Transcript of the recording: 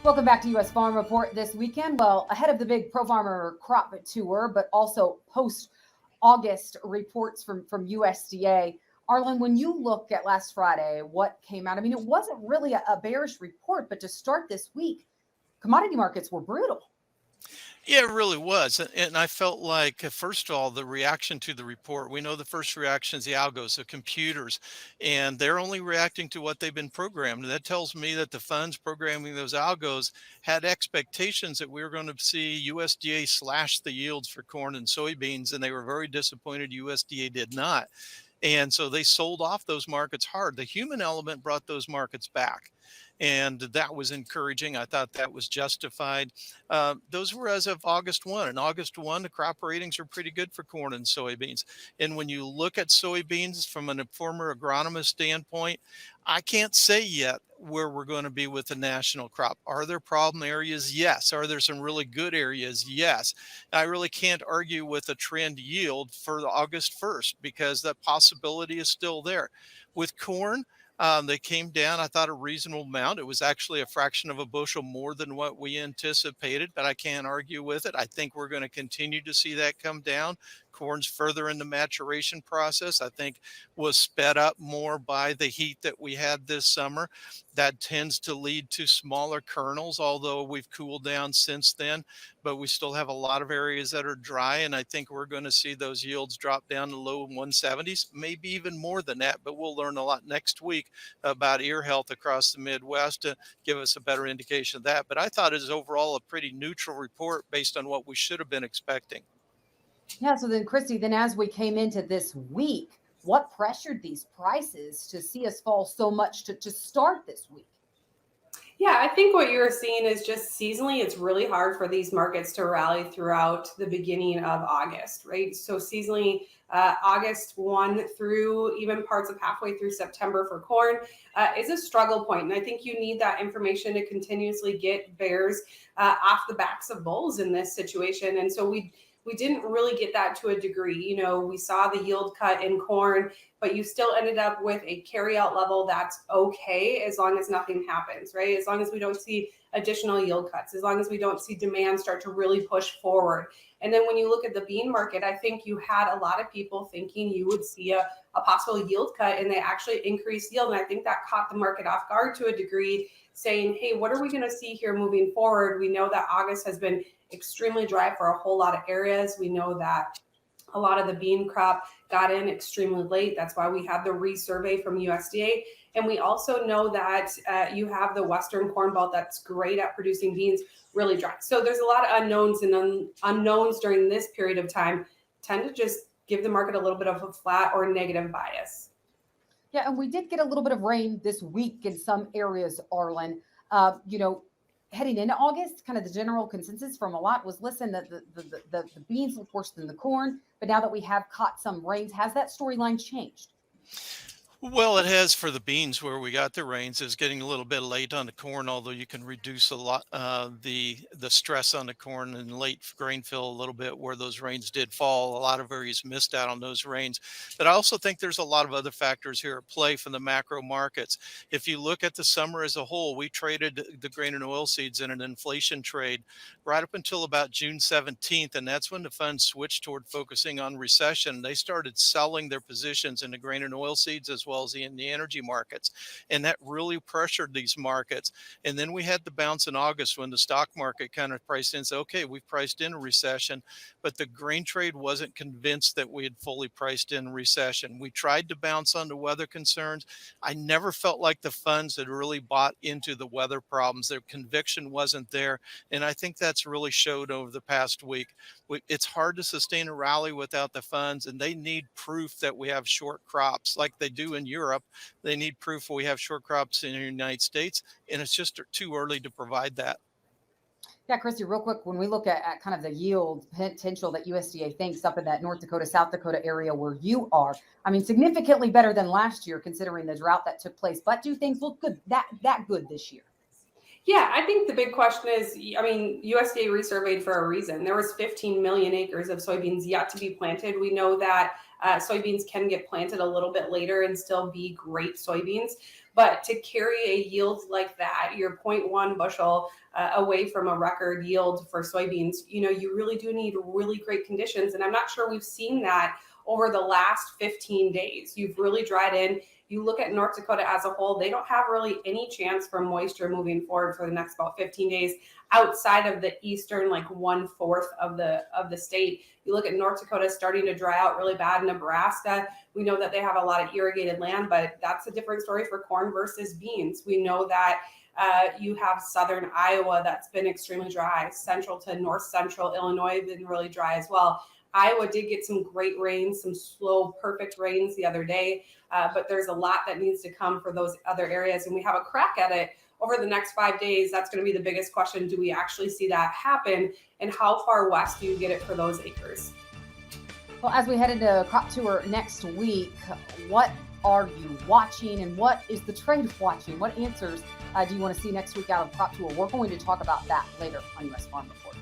Welcome back to U.S. Farm Report this weekend. Well, ahead of the big Pro Farmer Crop Tour, but also post-August reports from USDA. Arlan, when you look at last Friday, what came out? I mean, it wasn't really a bearish report, but to start this week, commodity markets were brutal. Yeah, it really was. And I felt like, first of all, the reaction to the report, we know the first reaction is the algos, the computers, and they're only reacting to what they've been programmed. And that tells me that the funds programming those algos had expectations that we were going to see USDA slash the yields for corn and soybeans, and they were very disappointed USDA did not. And so they sold off those markets hard. The human element brought those markets back. And that was encouraging. I thought that was justified. Those were as of August 1. And August 1, the crop ratings are pretty good for corn and soybeans. And when you look at soybeans from a former agronomist standpoint, I can't say yet where we're going to be with the national crop. Are there problem areas? Yes. Are there some really good areas? Yes. I really can't argue with a trend yield for August 1st because that possibility is still there. With corn, they came down, I thought, a reasonable amount. It was actually a fraction of a bushel more than what we anticipated, but I can't argue with it. I think we're going to continue to see that come down. Corn's further in the maturation process, I think, was sped up more by the heat that we had this summer. That tends to lead to smaller kernels, although we've cooled down since then. But we still have a lot of areas that are dry, and I think we're going to see those yields drop down to low 170s, maybe even more than that. But we'll learn a lot next week about ear health across the Midwest to give us a better indication of that. But I thought it was overall a pretty neutral report based on what we should have been expecting. Yeah, so then, Kristi, then as we came into this week, what pressured these prices to see us fall so much to start this week? Yeah, I think what you're seeing is just seasonally, it's really hard for these markets to rally throughout the beginning of August, right? So seasonally, August 1 through even parts of halfway through September for corn is a struggle point. And I think you need that information to continuously get bears off the backs of bulls in this situation. And so we didn't really get that to a degree. You know, we saw the yield cut in corn, but you still ended up with a carryout level that's okay as long as nothing happens, right? As long as we don't see additional yield cuts, as long as we don't see demand start to really push forward. And then when you look at the bean market, I think you had a lot of people thinking you would see a possible yield cut, and they actually increased yield. And I think that caught the market off guard to a degree, saying, hey, what are we going to see here moving forward? We know that August has been extremely dry for a whole lot of areas. We know that a lot of the bean crop got in extremely late. That's why we have the resurvey from USDA. And we also know that you have the Western Corn Belt that's great at producing beans really dry. So there's a lot of unknowns, and unknowns during this period of time tend to just give the market a little bit of a flat or negative bias. Yeah, and we did get a little bit of rain this week in some areas, Arlan. Heading into August, kind of the general consensus from a lot was, listen, the beans look worse than the corn. But now that we have caught some rains, has that storyline changed? Well, it has for the beans where we got the rains. It's getting a little bit late on the corn, although you can reduce a lot the stress on the corn and late grain fill a little bit where those rains did fall. A lot of areas missed out on those rains. But I also think there's a lot of other factors here at play from the macro markets. If you look at the summer as a whole, we traded the grain and oil seeds in an inflation trade right up until about June 17th. And that's when the funds switched toward focusing on recession. They started selling their positions in the grain and oil seeds as well as in the energy markets. And that really pressured these markets. And then we had the bounce in August when the stock market kind of priced in, said, okay, we've priced in a recession, but the grain trade wasn't convinced that we had fully priced in recession. We tried to bounce on the weather concerns. I never felt like the funds had really bought into the weather problems. Their conviction wasn't there. And I think that's really showed over the past week. It's hard to sustain a rally without the funds, and they need proof that we have short crops like they do in Europe. They need proof we have short crops in the United States, and it's just too early to provide that. Yeah, Kristi, real quick, when we look at kind of the yield potential that USDA thinks up in that North Dakota, South Dakota area where you are, I mean, significantly better than last year considering the drought that took place. But do things look good, that good this year? Yeah, I think the big question is, I mean, USDA resurveyed for a reason. There was 15 million acres of soybeans yet to be planted. We know that soybeans can get planted a little bit later and still be great soybeans. But to carry a yield like that, you're 0.1 bushel away from a record yield for soybeans, you really do need really great conditions. And I'm not sure we've seen that over the last 15 days. You've really dried in. You look at North Dakota as a whole, they don't have really any chance for moisture moving forward for the next about 15 days outside of the eastern, like 1/4 of the state. You look at North Dakota starting to dry out really bad. Nebraska, we know that they have a lot of irrigated land, but that's a different story for corn versus beans. We know that you have southern Iowa that's been extremely dry. Central to north central Illinois been really dry as well. Iowa did get some great rains, some slow, perfect rains the other day, but there's a lot that needs to come for those other areas, and we have a crack at it over the next 5 days. That's going to be the biggest question. Do we actually see that happen, and how far west do you get it for those acres? Well, as we head into crop tour next week, what are you watching, and what is the trade of watching? What answers do you want to see next week out of crop tour? We're going to talk about that later on US Farm Report.